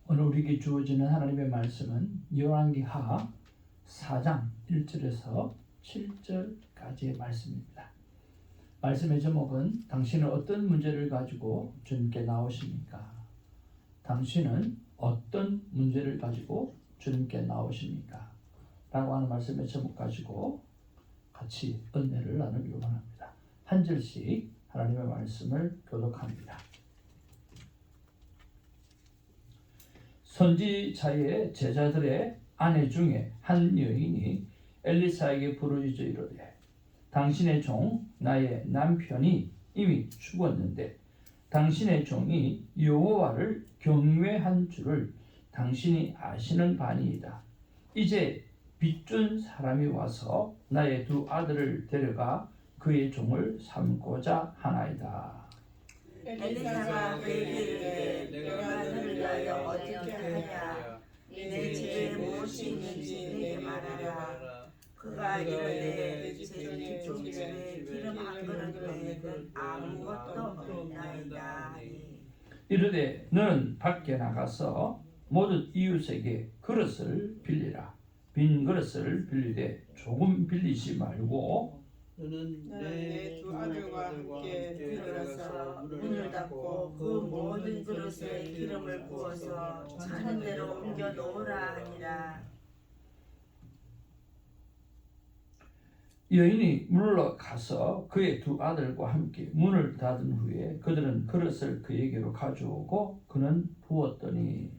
오늘 우리에게 주어지는 하나님의 말씀은 열왕기하 4장 1절에서 7절까지의 말씀입니다. 말씀의 제목은 당신은 어떤 문제를 가지고 주님께 나오십니까? 당신은 어떤 문제를 가지고 주님께 나오십니까? 라고 하는 말씀의 제목 가지고 같이 은혜를 나누기 원합니다. 한 절씩 하나님의 말씀을 교독합니다. 선지자의 제자들의 아내 중에 한 여인이 엘리사에게 부르짖어 이르되 당신의 종 나의 남편이 이미 죽었는데 당신의 종이 여호와를 경외한 줄을 당신이 아시는 바니이다. 이제 빚준 사람이 와서 나의 두 아들을 데려가 그의 종을 삼고자 하나이다. 엘리사가 그에게 이르되 내가 너를 위하여 어떻게 하냐? 내 죄에 무엇이 있는지 내게 말하라. 그가 이르되 제 뒷종집에 기름 한 그릇 외에는 아무것도 없나이다 하니 이르되 너는 밖에 나가서 모든 이웃에게 그릇을 빌리라. 빈 그릇을 빌리되 조금 빌리지 말고 너는 내 두 아들과 함께 들어가서 문을 닫고 그 모든 그릇에 기름을 부어서 자는 대로 옮겨 놓으라 하니라. 여인이 물러가서 그의 두 아들과 함께 문을 닫은 후에 그들은 그릇을 그에게로 가져오고 그는 부었더니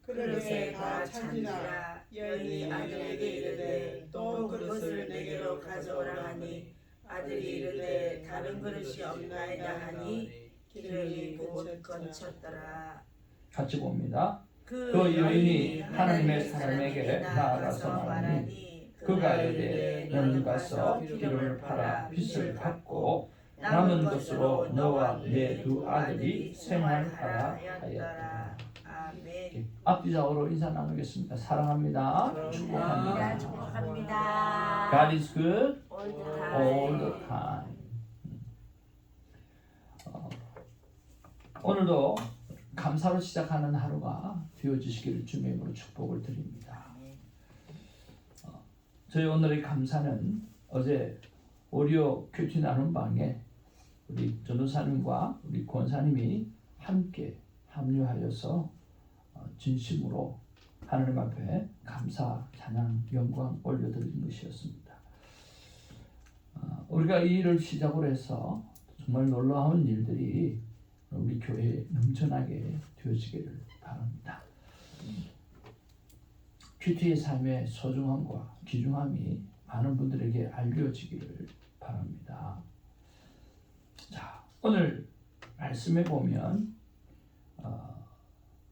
그릇에 다 찬지라. 여인이 아들에게 이르되 또 그릇을 내게로 가져오라 하니 아들이 이르되 다른 그릇이 없나이다 하니 기름이 곧 건쳤더라. 같이 봅니다. 그 여인이 하나님의 사람에게 나아가서 말하니 그가 이르되 너는 가서 기름을 팔아 빚을 갚고 남은 것으로 너와 내 두 아들이 생활하라 하였더라. 아멘. 앞뒤좌우로 인사 나누겠습니다. 사랑합니다. 축복합니다. 축복합니다. God is good all all the time. 오늘도 감사로 시작하는 하루가 되어주시기를 주님의 이름으로 축복을 드립니다. 저희 오늘의 감사는 어제 오리오 큐티 나눔 방에 우리 전도사님과 우리 권사님이 함께 합류하여서 진심으로 하나님 앞에 감사, 찬양, 영광 올려드리는 것이었습니다. 우리가 이 일을 시작으로 해서 정말 놀라운 일들이 우리 교회에 넘쳐나게 되어지기를 바랍니다. 큐티의 삶의 소중함과 귀중함이 많은 분들에게 알려지기를 바랍니다. 자, 오늘 말씀에 보면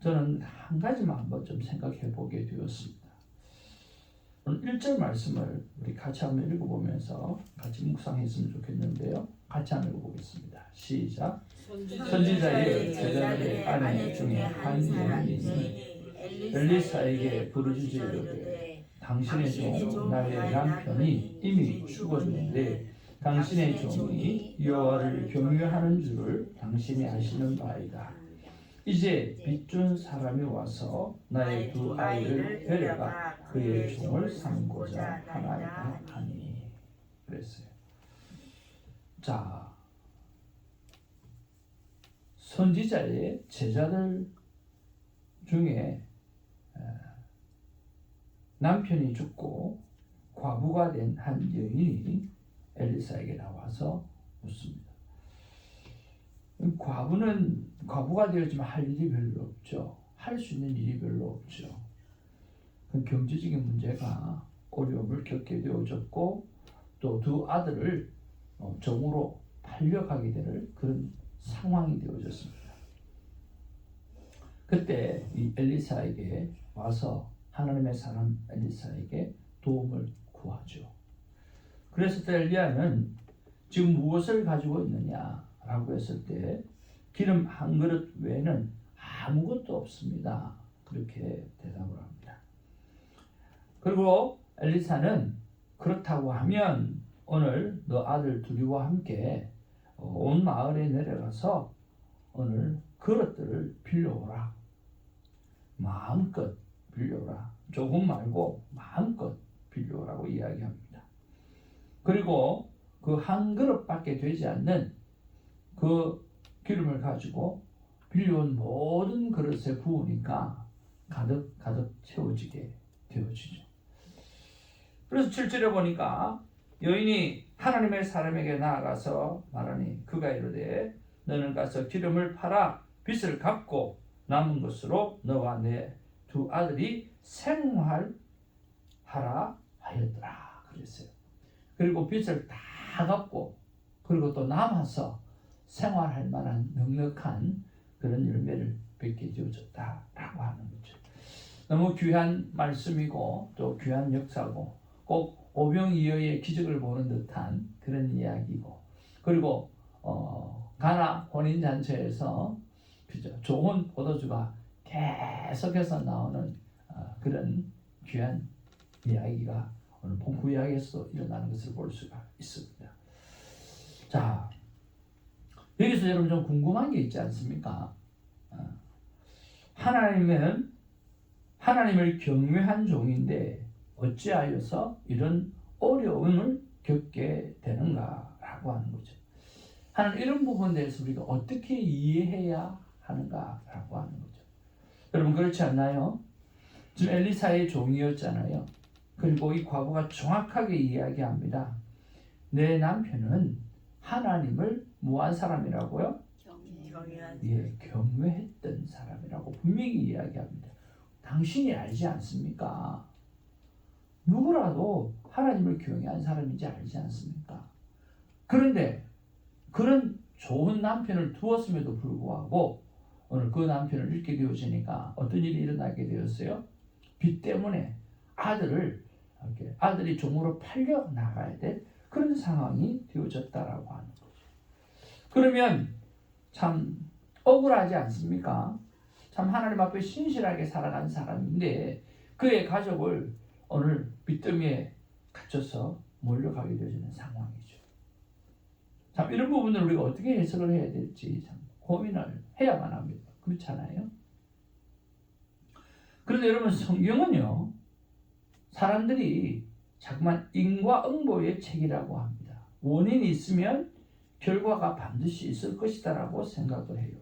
저는 한 가지만 한번 좀 생각해 보게 되었습니다. 오늘 1절 말씀을 우리 같이 한번 읽어보면서 같이 묵상했으면 좋겠는데요. 같이 한번 읽어보겠습니다. 시작. 선지자의 제자들의 아내 중에 한 여인이 엘리사에게 부르짖어 이르되 당신의 종 나의 남편이 이미 죽었는데 당신의 종이 여호와를 경외하는 줄을 당신이 아시는 바이다. 이제 빚준 사람이 와서 나의 두 아이를 데려가 그의 종을 삼고자 하나이다 하니 그랬어요. 자, 선지자의 제자들 중에 남편이 죽고 과부가 된 한 여인이 엘리사에게 나와서 묻습니다. 과부가 되었지만 할 일이 별로 없죠. 할 수 있는 일이 별로 없죠. 경제적인 문제가 어려움을 겪게 되어졌고 또 두 아들을 종으로 팔려가게 될 그런 상황이 되어졌습니다. 그때 이 엘리사에게 와서 하나님의 사람 엘리사에게 도움을 구하죠. 그래서 또 엘리야는 지금 무엇을 가지고 있느냐라고 했을 때 기름 한 그릇 외에는 아무것도 없습니다. 그렇게 대답을 합니다. 그리고 엘리사는 그렇다고 하면 오늘 너 아들 둘이와 함께 온 마을에 내려가서 오늘 그릇들을 빌려오라. 마음껏 빌려오라. 조금 말고 마음껏 빌려오라고 이야기합니다. 그리고 그 한 그릇밖에 되지 않는 그 기름을 가지고 빌려온 모든 그릇에 부으니까 가득 채워지게 되어지죠. 그래서 7절에 보니까 여인이 하나님의 사람에게 나아가서 말하니 그가 이르되 너는 가서 기름을 팔아 빚을 갚고 남은 것으로 너와 내 두 아들이 생활하라 하였더라 그랬어요. 그리고 빚을 다 갚고 그리고 또 남아서 생활할 만한 넉넉한 그런 열매를 맺게 되어졌다라고 하는 거죠. 너무 귀한 말씀이고 또 귀한 역사고 꼭 오병이어의 기적을 보는 듯한 그런 이야기고 그리고 가나 혼인잔치에서 좋은 포도주가 계속해서 나오는 그런 귀한 이야기가 오늘 본구약에서 일어나는 것을 볼 수가 있습니다. 자, 여기서 여러분 좀 궁금한 게 있지 않습니까? 하나님은 하나님을 경외한 종인데 어찌하여서 이런 어려움을 겪게 되는가라고 하는 거죠. 하나님 이런 부분에 대해서 우리가 어떻게 이해해야 하는가라고 하는 거죠. 여러분 그렇지 않나요? 지금 엘리사의 종이었잖아요. 그리고 이 과부가 정확하게 이야기합니다. 내 남편은 하나님을 뭐한 사람이라고요? 경외했던 사람이라고 분명히 이야기합니다. 당신이 알지 않습니까? 누구라도 하나님을 경외한 사람인지 알지 않습니까? 그런데 그런 좋은 남편을 두었음에도 불구하고 오늘 그 남편을 잃게 되어지니까 어떤 일이 일어나게 되었어요? 빚 때문에 아들이 종으로 팔려 나가야 될 그런 상황이 되어졌다라고 하는 거죠. 그러면 참 억울하지 않습니까? 참 하나님 앞에 신실하게 살아간 사람인데 그의 가족을 오늘 빚더미에 갇혀서 몰려가게 되어지는 상황이죠. 참 이런 부분을 우리가 어떻게 해석을 해야 될지 참 고민을 해야만 합니다. 그렇지 않아요? 그런데 여러분 성경은요 사람들이 자꾸만 인과응보의 책이라고 합니다. 원인이 있으면 결과가 반드시 있을 것이다라고 생각을 해요.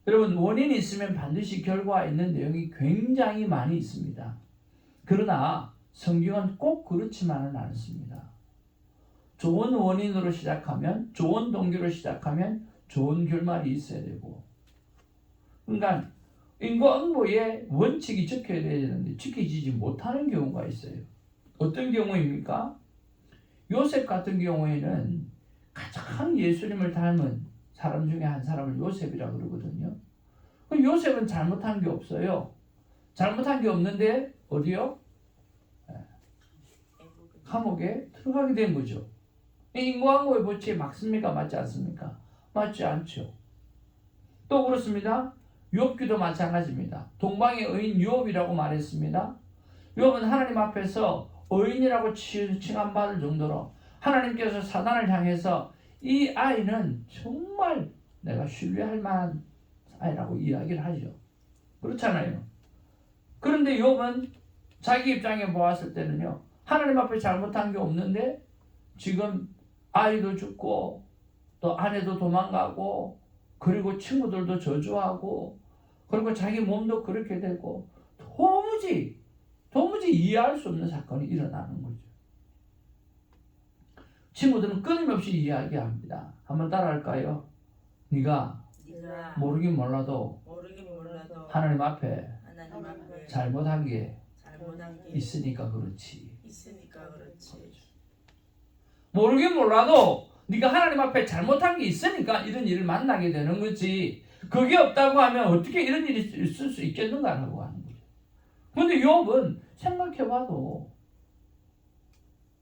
여러분 원인이 있으면 반드시 결과가 있는 내용이 굉장히 많이 있습니다. 그러나 성경은 꼭 그렇지만은 않습니다. 좋은 원인으로 시작하면 좋은 동기로 시작하면 좋은 결말이 있어야 되고 그러니까 인과응보의 원칙이 지켜야 되는데 지켜지지 못하는 경우가 있어요. 어떤 경우입니까? 요셉 같은 경우에는 가장 예수님을 닮은 사람 중에 한 사람을 요셉이라고 그러거든요. 요셉은 잘못한 게 없어요. 잘못한 게 없는데 어디요? 감옥에 들어가게 된 거죠. 인과응보의 법칙에 맞습니까? 맞지 않습니까? 맞지 않죠. 또 그렇습니다. 욥기도 마찬가지입니다. 동방의 의인 욥이라고 말했습니다. 욥은 하나님 앞에서 의인이라고 칭함받을 정도로 하나님께서 사단을 향해서 이 아이는 정말 내가 신뢰할 만한 아이라고 이야기를 하죠. 그렇잖아요. 그런데 욥은 자기 입장에 보았을 때는요. 하나님 앞에 잘못한 게 없는데 지금 아이도 죽고 또 아내도 도망가고 그리고 친구들도 저주하고 그리고 자기 몸도 그렇게 되고 도무지 이해할 수 없는 사건이 일어나는 거죠. 친구들은 끊임없이 이야기합니다. 한번 따라할까요? 네가 모르긴 몰라도 하나님 앞에 잘못한 게 있으니까 그렇지. 모르긴 몰라도 네가 하나님 앞에 잘못한 게 있으니까 이런 일을 만나게 되는 거지. 그게 없다고 하면 어떻게 이런 일이 있을 수 있겠는가라고 하는 거죠. 그런데 욥은 생각해봐도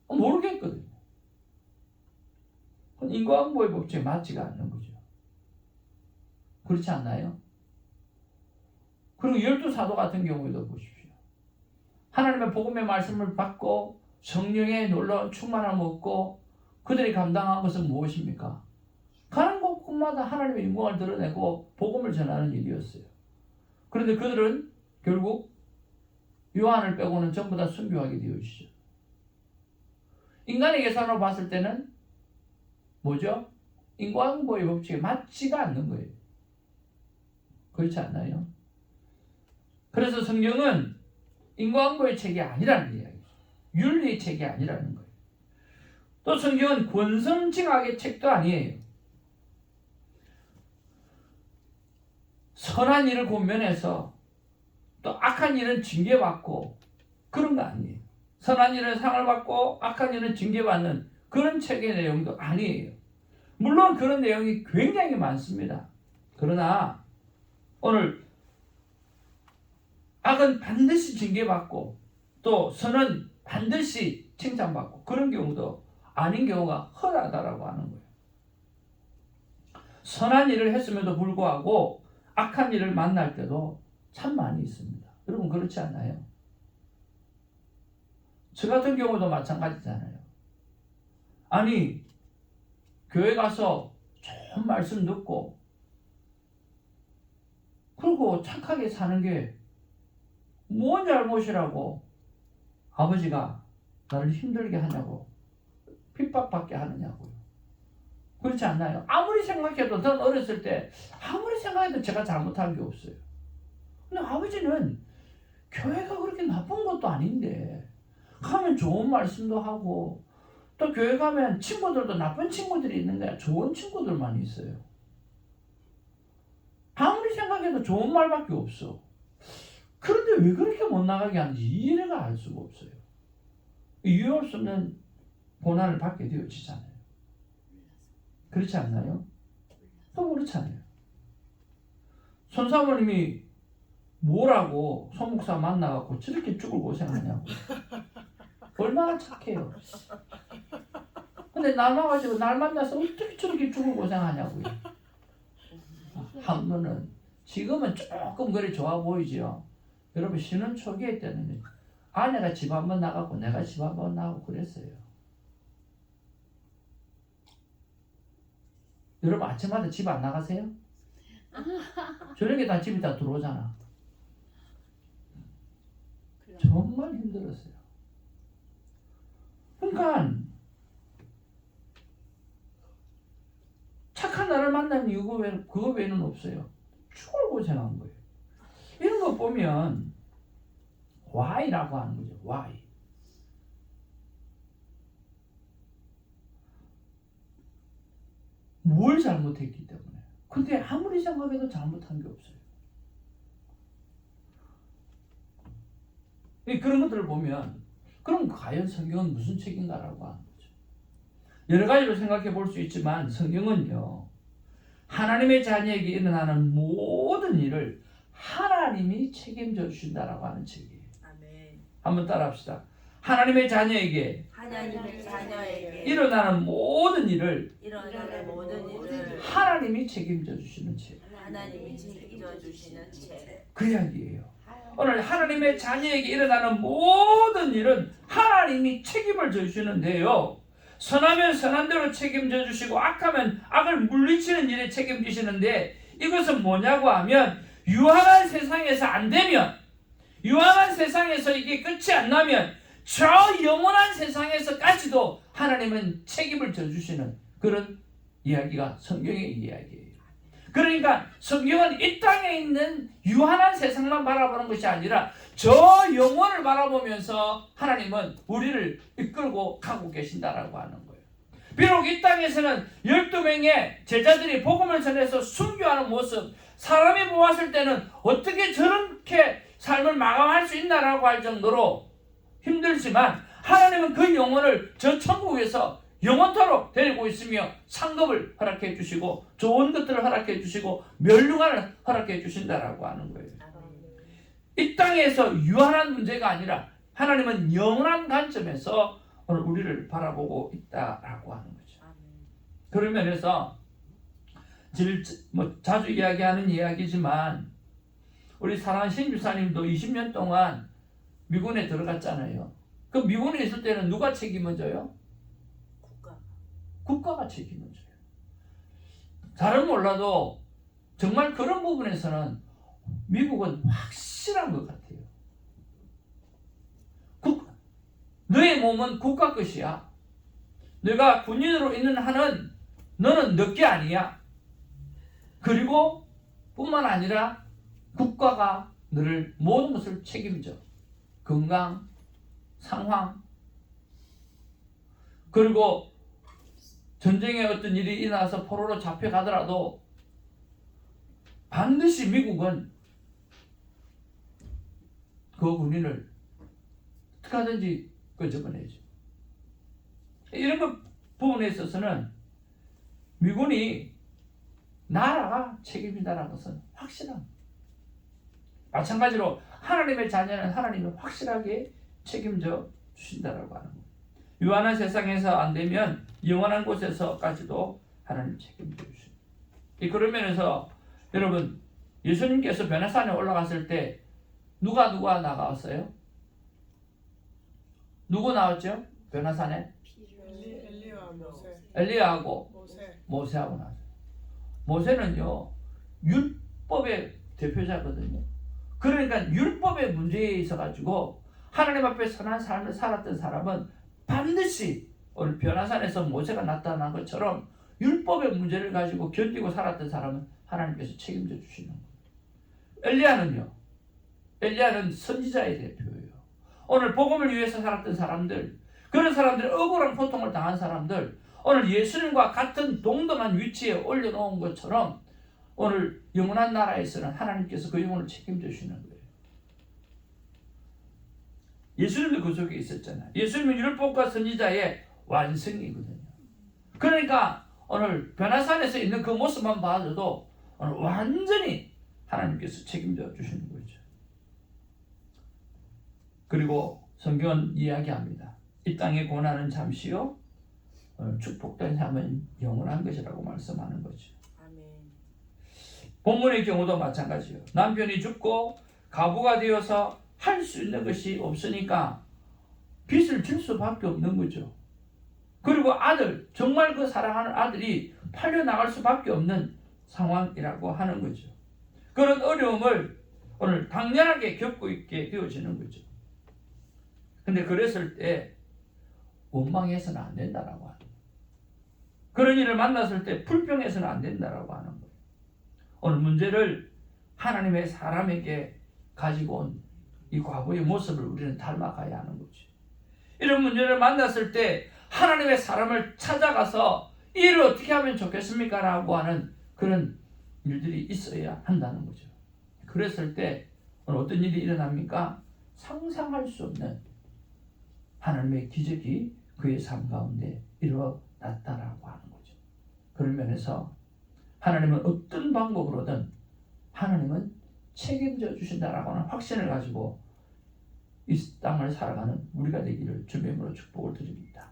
모르겠거든요. 인과응보의 법칙에 맞지가 않는 거죠. 그렇지 않나요? 그리고 12사도 같은 경우에도 보십시오. 하나님의 복음의 말씀을 받고 성령의 놀라운 충만함을 얻고 그들이 감당한 것은 무엇입니까? 가는 곳곳마다 하나님의 영광을 드러내고 복음을 전하는 일이었어요. 그런데 그들은 결국 요한을 빼고는 전부 다 순교하게 되어지죠. 인간의 계산으로 봤을 때는 뭐죠? 인과응보의 법칙에 맞지가 않는 거예요. 그렇지 않나요? 그래서 성경은 인과응보의 책이 아니라는 이야기죠. 윤리의 책이 아니라는 거예요. 또 성경은 권선징악의 책도 아니에요. 선한 일을 권면해서 또 악한 일은 징계받고 그런 거 아니에요. 선한 일은 상을 받고 악한 일은 징계받는 그런 책의 내용도 아니에요. 물론 그런 내용이 굉장히 많습니다. 그러나 오늘 악은 반드시 징계받고 또 선은 반드시 칭찬받고 그런 경우도 아닌 경우가 허다하다라고 하는 거예요. 선한 일을 했음에도 불구하고 악한 일을 만날 때도 참 많이 있습니다. 여러분 그렇지 않나요? 저 같은 경우도 마찬가지잖아요. 아니 교회 가서 좋은 말씀 듣고 그리고 착하게 사는 게 뭔 잘못이라고 아버지가 나를 힘들게 하냐고 핍박받게 하느냐고요. 그렇지 않나요? 아무리 생각해도 전 어렸을 때 아무리 생각해도 제가 잘못한 게 없어요. 근데 아버지는 교회가 그렇게 나쁜 것도 아닌데 가면 좋은 말씀도 하고 또 교회 가면 친구들도 나쁜 친구들이 있는 거야. 좋은 친구들만 있어요. 아무리 생각해도 좋은 말밖에 없어. 그런데 왜 그렇게 못 나가게 하는지 이해가 알 수가 없어요. 이해할 수 없는 고난을 받게 되어지잖아요. 그렇지 않나요? 또 그렇잖아요. 손사모님이 뭐라고 손목사 만나갖고 저렇게 죽을 고생하냐고. 얼마나 착해요. 근데 날 와가지고 날 만나서 어떻게 저렇게 죽을 고생하냐고요. 한 번은 지금은 조금 그래 좋아 보이죠. 여러분 신혼 초기에 때는 아내가 집 한번 나가고 내가 집 한번 나가고 그랬어요. 여러분 아침마다 집 안 나가세요? 저녁에 다 집에 다 들어오잖아. 정말 힘들었어요. 그러니까 착한 나를 만난 이유가 그거 외에는 없어요. 죽을 고생한 거예요. 이런 거 보면 why라고 하는 거죠. why. 뭘 잘못했기 때문에. 근데 아무리 생각해도 잘못한 게 없어요. 그런 것들을 보면 그럼 과연 성경은 무슨 책인가라고 하는 거죠. 여러 가지로 생각해 볼 수 있지만 성경은요. 하나님의 자녀에게 일어나는 모든 일을 하나님이 책임져 주신다라고 하는 책이에요. 아멘. 한번 따라합시다. 하나님의 자녀에게 일어나는 모든 일을 하나님이 책임져 주시는 책. 하나님이 책임져 주시는 책. 그 이야기예요. 오늘 하나님의 자녀에게 일어나는 모든 일은 하나님이 책임을 져주시는데요. 선하면 선한 대로 책임져 주시고 악하면 악을 물리치는 일에 책임지시는데 이것은 뭐냐고 하면 유한한 세상에서 안 되면 유한한 세상에서 이게 끝이 안 나면 저 영원한 세상에서까지도 하나님은 책임을 져주시는 그런 이야기가 성경의 이야기예요. 그러니까 성경은 이 땅에 있는 유한한 세상만 바라보는 것이 아니라 저 영혼을 바라보면서 하나님은 우리를 이끌고 가고 계신다라고 하는 거예요. 비록 이 땅에서는 12명의 제자들이 복음을 전해서 순교하는 모습, 사람이 보았을 때는 어떻게 저렇게 삶을 마감할 수 있나라고 할 정도로 힘들지만 하나님은 그 영혼을 저 천국에서 영원토록 데리고 있으며 상급을 허락해 주시고 좋은 것들을 허락해 주시고 멸류관을 허락해 주신다라고 하는 거예요. 이 땅에서 유한한 문제가 아니라 하나님은 영원한 관점에서 오늘 우리를 바라보고 있다라고 하는 거죠. 그런 면에서 자주 이야기하는 이야기지만 우리 사랑하는 신주사님도 20년 동안 미군에 들어갔잖아요. 그 미군에 있을 때는 누가 책임을 져요? 국가가 책임을 져요. 잘은 몰라도 정말 그런 부분에서는 미국은 확실한 것 같아요. 너의 몸은 국가 것이야. 너가 군인으로 있는 한은 너는 너게 아니야. 그리고 뿐만 아니라 국가가 너를 모든 것을 책임져. 건강, 상황, 그리고 전쟁에 어떤 일이 일어나서 포로로 잡혀가더라도 반드시 미국은 그 군인을 어떻게 하든지 끄집어내죠. 이런 것 부분에 있어서는 미군이 나라가 책임이다라는 것은 확실합니다. 마찬가지로 하나님의 자녀는 하나님이 확실하게 책임져 주신다라고 하는 거예요. 유한한 세상에서 안 되면 영원한 곳에서까지도 하나님 책임져 주십니다. 그런 면에서 여러분, 예수님께서 변화산에 올라갔을 때 누가 나갔어요? 누구 나왔죠? 변화산에? 엘리와 모세. 엘리야하고 모세하고 나왔어요. 모세는요, 율법의 대표자거든요. 그러니까 율법의 문제에 있어가지고 하나님 앞에 선한 삶을 살았던 사람은 반드시 오늘 변화산에서 모세가 나타난 것처럼 율법의 문제를 가지고 견디고 살았던 사람은 하나님께서 책임져 주시는 거예요. 엘리야는 선지자의 대표예요. 오늘 복음을 위해서 살았던 사람들, 그런 사람들이 억울한 고통을 당한 사람들, 오늘 예수님과 같은 동등한 위치에 올려놓은 것처럼 오늘 영원한 나라에서는 하나님께서 그 영혼을 책임져 주시는 거예요. 예수님도 그 속에 있었잖아요. 예수님은 율법과 선지자의 완성이거든요. 그러니까 오늘 변화산에서 있는 그 모습만 봐도 오늘 완전히 하나님께서 책임져 주시는 거죠. 그리고 성경은 이야기합니다. 이 땅의 고난은 잠시요, 축복된 삶은 영원한 것이라고 말씀하는 거죠. 아멘. 본문의 경우도 마찬가지예요. 남편이 죽고 가부가 되어서 할 수 있는 것이 없으니까 빚을 질 수밖에 없는 거죠. 그리고 아들, 정말 그 사랑하는 아들이 팔려나갈 수밖에 없는 상황이라고 하는 거죠. 그런 어려움을 오늘 당연하게 겪고 있게 되어지는 거죠. 근데 그랬을 때 원망해서는 안 된다라고 하는 거예요. 그런 일을 만났을 때 불평해서는 안 된다라고 하는 거예요. 오늘 문제를 하나님의 사람에게 가지고 온 이 과거의 모습을 우리는 닮아가야 하는 거죠. 이런 문제를 만났을 때 하나님의 사람을 찾아가서 이 일을 어떻게 하면 좋겠습니까? 라고 하는 그런 일들이 있어야 한다는 거죠. 그랬을 때 오늘 어떤 일이 일어납니까? 상상할 수 없는 하나님의 기적이 그의 삶 가운데 일어났다라고 하는 거죠. 그런 면에서 하나님은 어떤 방법으로든 하나님은 책임져 주신다라고 하는 확신을 가지고 이 땅을 살아가는 우리가 되기를 주님의 이름으로 축복을 드립니다.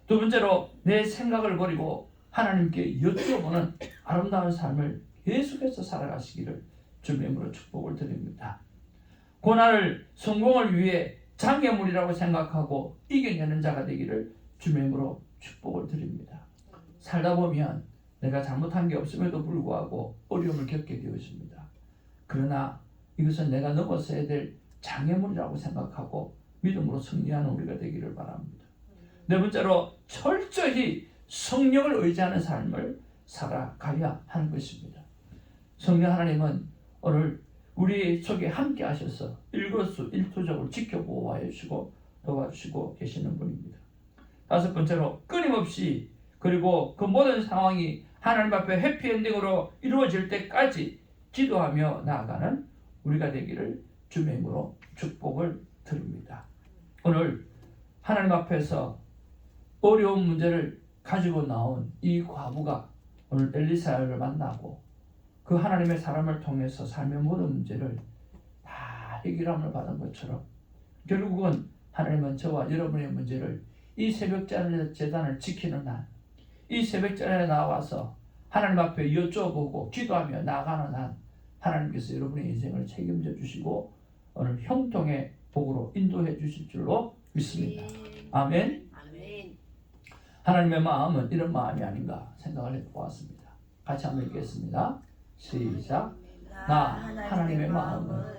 두 번째로, 내 생각을 버리고 하나님께 여쭤보는 아름다운 삶을 계속해서 살아가시기를 주님의 이름으로 축복을 드립니다. 고난을 성공을 위해 장애물이라고 생각하고 이겨내는 자가 되기를 주님의 이름으로 축복을 드립니다. 살다 보면 내가 잘못한 게 없음에도 불구하고 어려움을 겪게 되었습니다. 그러나 이것은 내가 넘어서야 될 장애물이라고 생각하고 믿음으로 승리하는 우리가 되기를 바랍니다. 네 번째로, 철저히 성령을 의지하는 삶을 살아가야 하는 것입니다. 성령 하나님은 오늘 우리 속에 함께 하셔서 일거수일투족을 지켜보호하여 주시고 도와주시고 계시는 분입니다. 다섯 번째로, 끊임없이 그리고 그 모든 상황이 하나님 앞에 해피엔딩으로 이루어질 때까지 기도하며 나아가는 우리가 되기를 주님의 이름으로 축복을 드립니다. 오늘 하나님 앞에서 어려운 문제를 가지고 나온 이 과부가 오늘 엘리사를 만나고 그 하나님의 사람을 통해서 삶의 모든 문제를 다 해결함을 받은 것처럼 결국은 하나님은 저와 여러분의 문제를 이 새벽 제단을 지키는 한, 이 새벽 제단에 나와서 하나님 앞에 여쭤보고 기도하며 나가는 한 하나님께서 여러분의 인생을 책임져 주시고 오늘 형통의 복으로 인도해 주실 줄로 믿습니다. 아멘. 아멘. 하나님의 마음은 이런 마음이 아닌가 생각을 해보았습니다. 같이 한번 읽겠습니다. 시작. 나 하나님의 마음은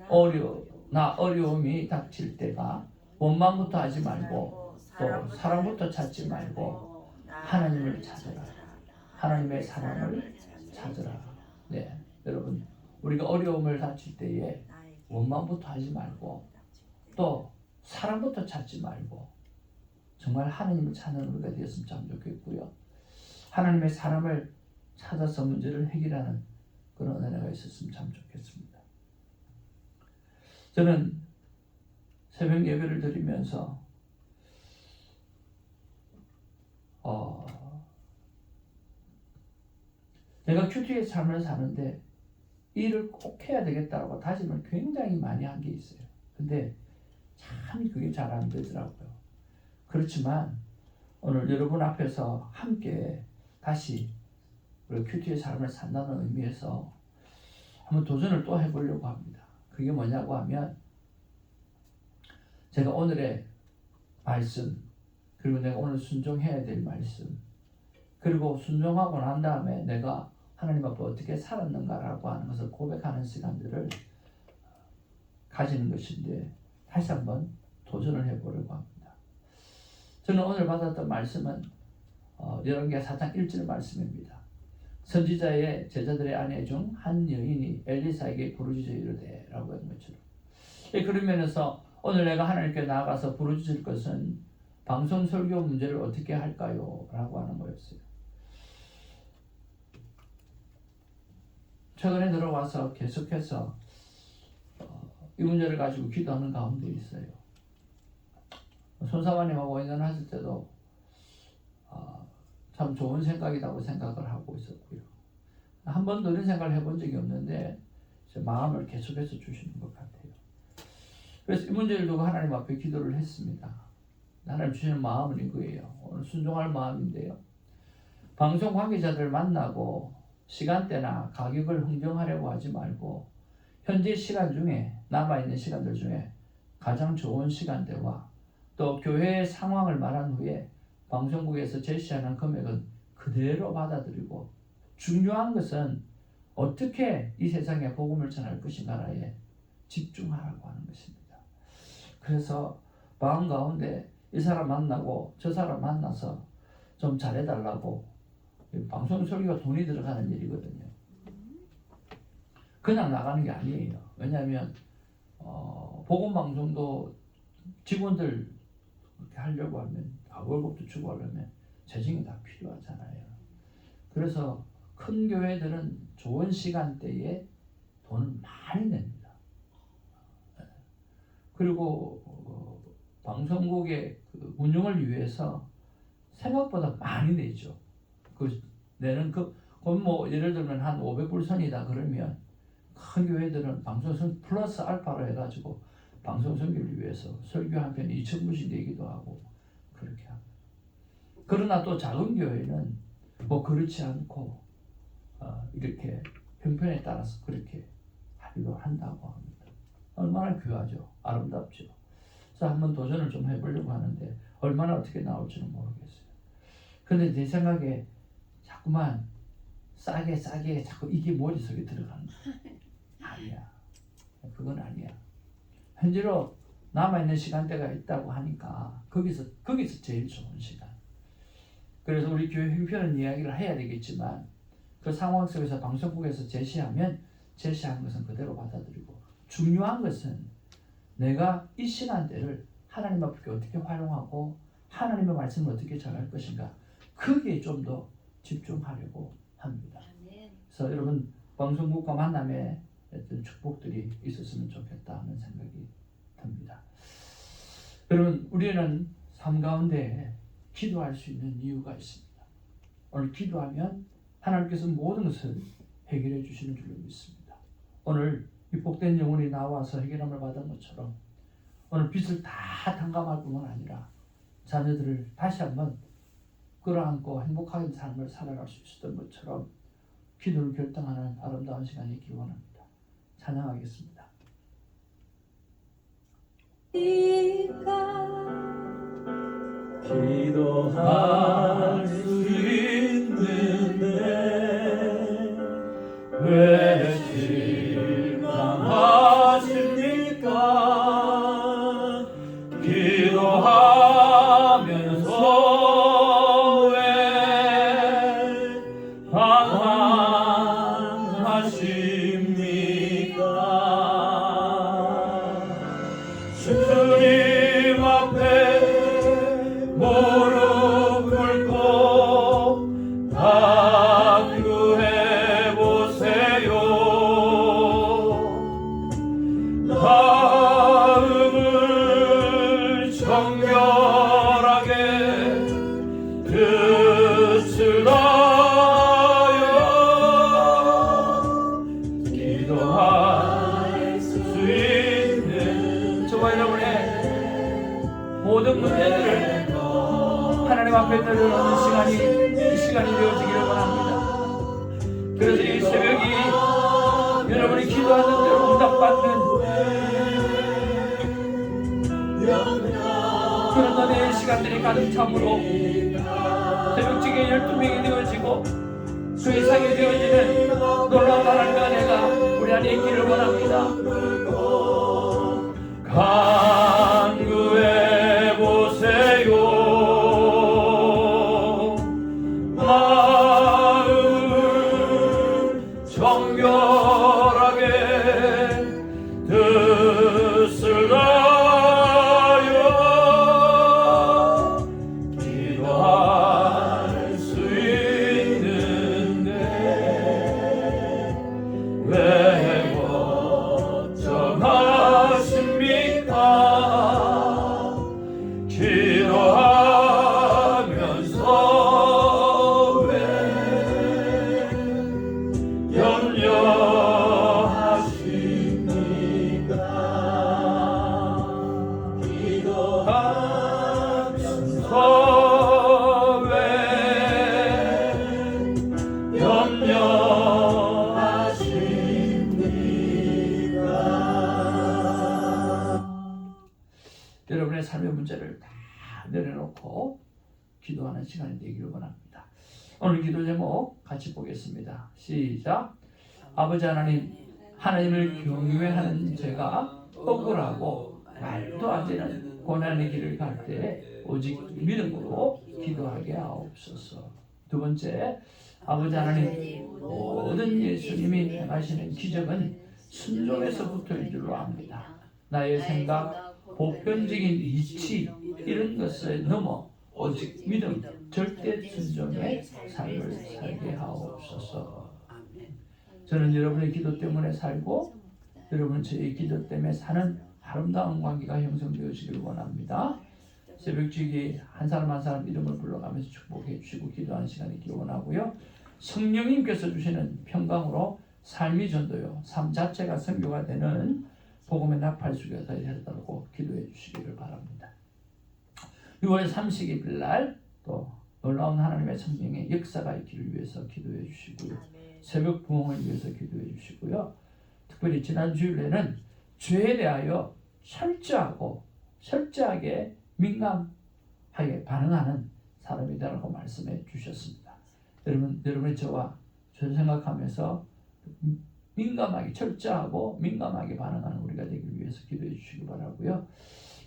어려움이 닥칠 때가 원망부터 하지 말고 또 사랑부터 찾지 말고 하나님을 찾으라. 하나님의 사랑을 찾으라. 네, 여러분 우리가 어려움을 닥칠 때에 원망부터 하지 말고 또 사랑부터 찾지 말고 정말 하나님을 찾는 우리가 되었으면 참 좋겠고요. 하나님의 사랑을 찾아서 문제를 해결하는 그런 은혜가 있었으면 참 좋겠습니다. 저는 새벽 예배를 드리면서 내가 큐티의 삶을 사는데 일을 꼭 해야 되겠다고 다짐을 굉장히 많이 한 게 있어요. 근데 참 그게 잘 안 되더라고요. 그렇지만 오늘 여러분 앞에서 함께 다시 우리 큐티의 삶을 산다는 의미에서 한번 도전을 또 해보려고 합니다. 그게 뭐냐고 하면 제가 오늘의 말씀 그리고 내가 오늘 순종해야 될 말씀 그리고 순종하고 난 다음에 내가 하나님 앞에 어떻게 살았는가라고 하는 것을 고백하는 시간들을 가지는 것인데 다시 한번 도전을 해보려고 합니다. 저는 오늘 받았던 말씀은 열왕기하 4장 1절 말씀입니다. 선지자의 제자들의 아내 중 한 여인이 엘리사에게 부르짖어 이르되 라고 한 것처럼 그런 면에서 오늘 내가 하나님께 나아가서 부르짖을 것은 방송 설교 문제를 어떻게 할까요? 라고 하는 거였어요. 최근에 들어와서 계속해서 이 문제를 가지고 기도하는 가운데 있어요. 손사관님하고 인연하실 때도 참 좋은 생각이라고 생각을 하고 있었고요. 한 번도 이런 생각을 해본 적이 없는데 마음을 계속해서 주시는 것 같아요. 그래서 이 문제를 두고 하나님 앞에 기도를 했습니다. 하나님 주시는 마음은 이거예요. 오늘 순종할 마음인데요. 방송 관계자들 만나고 시간대나 가격을 흥정하려고 하지 말고 현재 시간 중에 남아있는 시간들 중에 가장 좋은 시간대와 또 교회의 상황을 말한 후에 방송국에서 제시하는 금액은 그대로 받아들이고 중요한 것은 어떻게 이 세상에 복음을 전할 것인가에 집중하라고 하는 것입니다. 그래서 마음 가운데 이 사람 만나고 저 사람 만나서 좀 잘해달라고 방송 설교가 돈이 들어가는 일이거든요. 그냥 나가는 게 아니에요. 왜냐하면 복음 방송도 직원들 그렇게 하려고 하면 월급도 주고 하려면 재정이 다 필요하잖아요. 그래서 큰 교회들은 좋은 시간대에 돈을 많이 냅니다. 그리고 방송국의 그 운영을 위해서 생각보다 많이 내죠. 내는 뭐 예를 들면 한 500불 선이다 그러면 큰 교회들은 방송선 플러스 알파로 해가지고 방송 설교를 위해서 설교 한 편에 2,000불씩 내기도 하고 그렇게 합니다. 그러나 또 작은 교회는 뭐 그렇지 않고 이렇게 형편에 따라서 그렇게 하기도 한다고 합니다. 얼마나 귀하죠. 아름답죠. 그래서 한번 도전을 좀 해보려고 하는데 얼마나 어떻게 나올지는 모르겠어요. 그런데 내 생각에 자꾸만 싸게 자꾸 이게 머릿속에 들어가는 거야. 아니야. 그건 아니야. 현재로 남아있는 시간대가 있다고 하니까 거기서 제일 좋은 시간. 그래서 우리 교회 형편은 이야기를 해야 되겠지만 그 상황 속에서 방송국에서 제시한 것은 그대로 받아들이고 중요한 것은 내가 이 시간대를 하나님 앞에 어떻게 활용하고 하나님의 말씀을 어떻게 전할 것인가 거기에 좀 더 집중하려고 합니다. 그래서 여러분 방송국과 만남에 어떤 축복들이 있었으면 좋겠다 하는 생각이 듭니다. 여러분 우리는 삶 가운데 기도할 수 있는 이유가 있습니다. 오늘 기도하면 하나님께서 모든 것을 해결해 주시는 줄로 믿습니다. 오늘 이 복된 영혼이 나와서 해결함을 받은 것처럼 오늘 빚을 다 탕감할 뿐만 아니라 자녀들을 다시 한번 끌어안고 행복하게 삶을 살아갈 수 있었던 것처럼 기도를 결정하는 아름다운 시간이 있기 원합니다. 찬양하겠습니다. 기도할 수 있는데 왜 인정하십니까? 주님 앞에 무릎 꿇고 간구해 보세요. 마음을 정결하게 듣으라여 기도할 수 있는 저와 여러분의 모든 문제들을 하나님 앞에 내려놓는 시간이 이 시간이 되어지기를 원합니다. 그래서 이 새벽이 여러분이 기도하는 대로 응답받는 그런 은혜의 시간들이 가득 참으로 새벽지게 12명이 되어지고 그 이상이 되어지는 놀라운 하나님의 은혜가 우리 안에 있기를 원합니다. 간구해 보세요. 마음을 정결하게 듣으라여 기도할 수 있는데 왜 걱정하십니까? 기도하면서 왜 염려하십니까? 기도하면서 왜 염려하십니까? 여러분의 삶의 문제를 다 내려놓고 기도하는 시간이 되기를 원합니다. 오늘 기도 제목 같이 보겠습니다. 시작. 아버지 하나님, 하나님을 경외하는 제가 억울하고 말도 안 되는 고난의 길을 갈 때 오직 믿음으로 기도하게 하옵소서. 두 번째, 아버지 하나님, 모든 예수님이 행하시는 기적은 순종에서부터인 줄로 압니다. 나의 생각, 보편적인 이치 이런 것에 넘어 오직 믿음, 절대 순종의 삶을 살게 하옵소서. 저는 여러분의 기도 때문에 살고 여러분은 저의 기도 때문에 사는 아름다운 관계가 형성되어지길 원합니다. 새벽주기 한 사람 한 사람 이름을 불러가면서 축복해 주시고 기도하는 시간이 있기를 원하고요. 성령님께서 주시는 평강으로 삶이 전도요, 삶 자체가 선교가 되는 복음의 나팔수가 되었다고 기도해 주시기를 바랍니다. 6월 30일 날 또 놀라운 하나님의 성령의 역사가 있기를 위해서 기도해 주시고요. 새벽 부흥을 위해서 기도해 주시고요. 특별히 지난 주일에는 죄에 대하여 철저하게 민감하게 반응하는 사람이다라고 말씀해 주셨습니다. 여러분이 저와 저 생각하면서 민감하게 철저하고 민감하게 반응하는 우리가 되기 위해서 기도해 주시기 바라고요.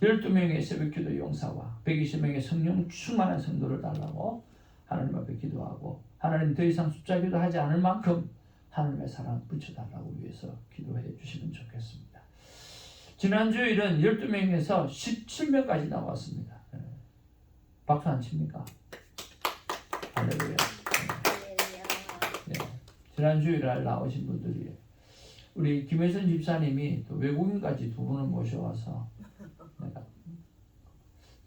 12명의 새벽기도 용사와 120명의 성령 충만한 성도를 달라고 하나님 앞에 기도하고 하나님 더 이상 숫자 기도하지 않을 만큼 하나님의 사랑 붙여달라고 위해서 기도해 주시면 좋겠습니다. 지난 주일은 12명에서 17명까지 나왔습니다. 박수 안 칩니까? 할렐루야. 지난 주일날 나오신 분들이 우리 김혜선 집사님이 또 외국인까지 두 분을 모셔와서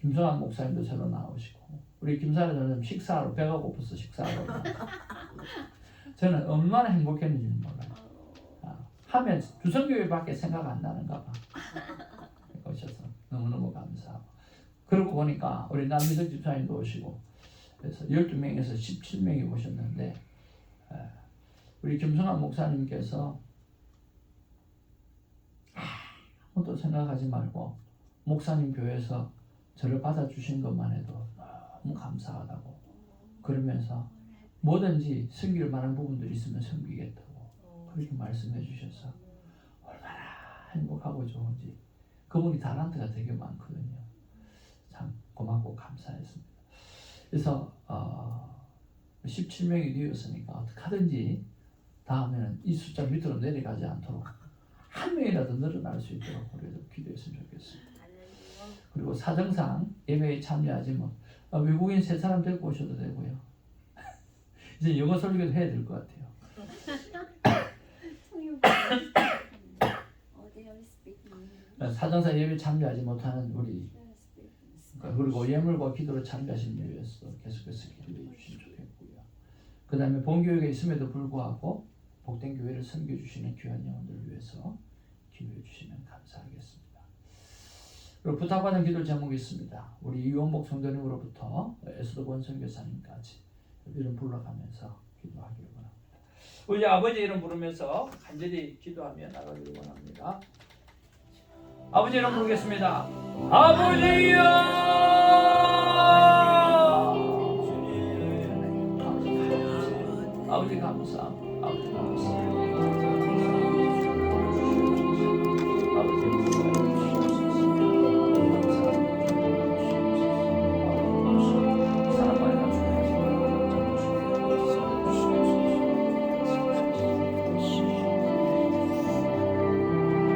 김성환 목사님도 새로 나오시고 우리 김사라는 식사하러 배가 고파서 식사하러 저는 얼마나 행복했는지는 몰라요. 하면 주성교회밖에 생각 안 나는가 봐. 오셔서 너무너무 감사하고 그러고 보니까 우리 남미석 집사님도 오시고 그래서 12명에서 17명이 오셨는데 우리 김성환 목사님께서 아무것도 생각하지 말고 목사님 교회에서 저를 받아주신 것만 해도 너무 감사하다고 그러면서 뭐든지 섬길 만한 부분들이 있으면 섬기겠다고 그렇게 말씀해 주셔서 얼마나 행복하고 좋은지 그분이 달란트가 되게 많거든요. 참 고맙고 감사했습니다. 그래서 17명이 되었으니까 어떻게 하든지 다음에는 이 숫자 밑으로 내려가지 않도록 한 명이라도 늘어날 수 있도록 우리도 기도했으면 좋겠습니다. 그리고 사정상 예배에 참여하지 뭐 외국인 3사람 데리고 오셔도 되고요. 이제 영어 설교도 해야 될 것 같아요. 사정상 예배 참여하지 못하는 우리 그리고 예물과 기도로 참여하신 위해서 계속해서 기도해 주시면 좋겠고요. 그 다음에 본교회가 있음에도 불구하고 복된 교회를 섬겨주시는 귀한 영혼들을 위해서 기도해 주시면 감사하겠습니다. 그리고 부탁받은 기도 제목이 있습니다. 우리 이원복 성도님으로부터 에스더 선교사님까지 이름 불러가면서 기도하기를 원합니다. 우리 아버지 이름 부르면서 간절히 기도하며 나가기를 원합니다. 아버지 이름 부르겠습니다. 아버지여! 아버지 감사합니다.